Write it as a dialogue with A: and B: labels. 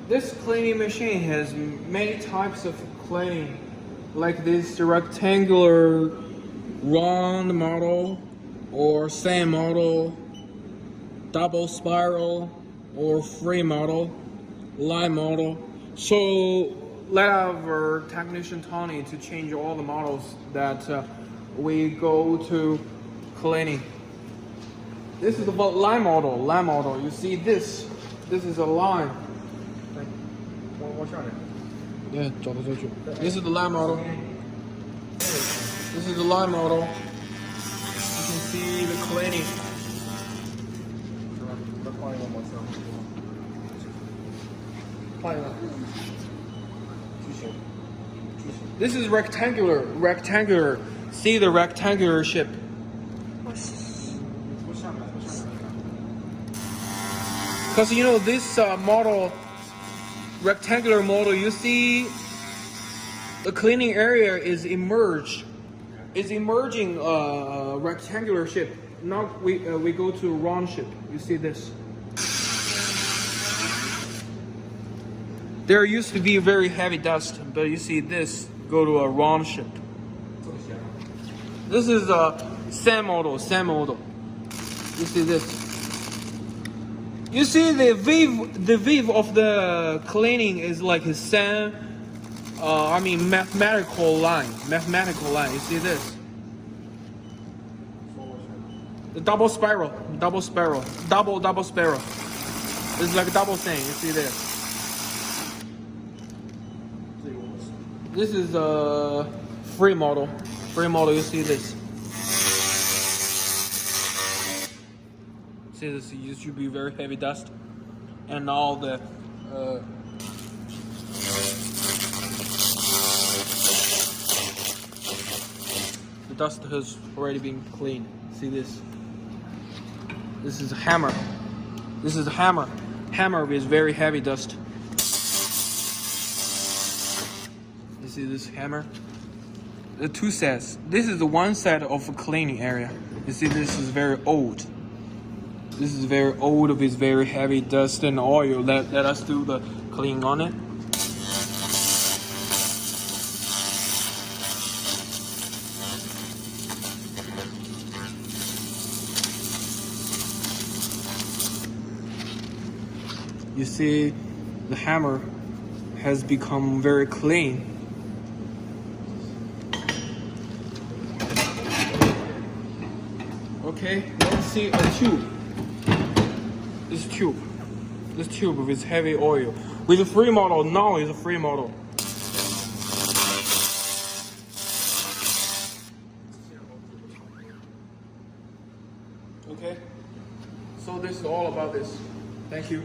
A: This cleaning machine has many types of cleaning, like this rectangular round model, or same model, double spiral, or free model, line model. So let our technician Tony to change all the models that we go to cleaning. This is about line model. Line model. You see this? This is a line. Yeah, this is the line model. This is the line model. You can see the cleaning. This is rectangular. Rectangular. See the rectangular shape. Because you know this model, rectangular model, you see the cleaning area is emerging rectangular shape. Now we go to round shape. You see this. There used to be very heavy dust, but you see this go to a round shape. This is a sand model. Sand model. You see this. You see the weave of the cleaning is like a sand. Mathematical line. Mathematical line. You see this? The double spiral. Double spiral. Double spiral. It's like a double thing. You see this? This is a free model. Free model. You see this? See this? It should be very heavy dust, and all the. The dust has already been cleaned. See this? This is a hammer. This is a hammer. Hammer with very heavy dust. You see this hammer? The two sets. This is the one set of a cleaning area. You see this is very old. This is very old with very heavy dust and oil. Let us do the cleaning on it. You see, the hammer has become very clean. Okay, let's see a tube. This tube with heavy oil. With a free model, now is a free model. Okay, so this is all about this. Thank you.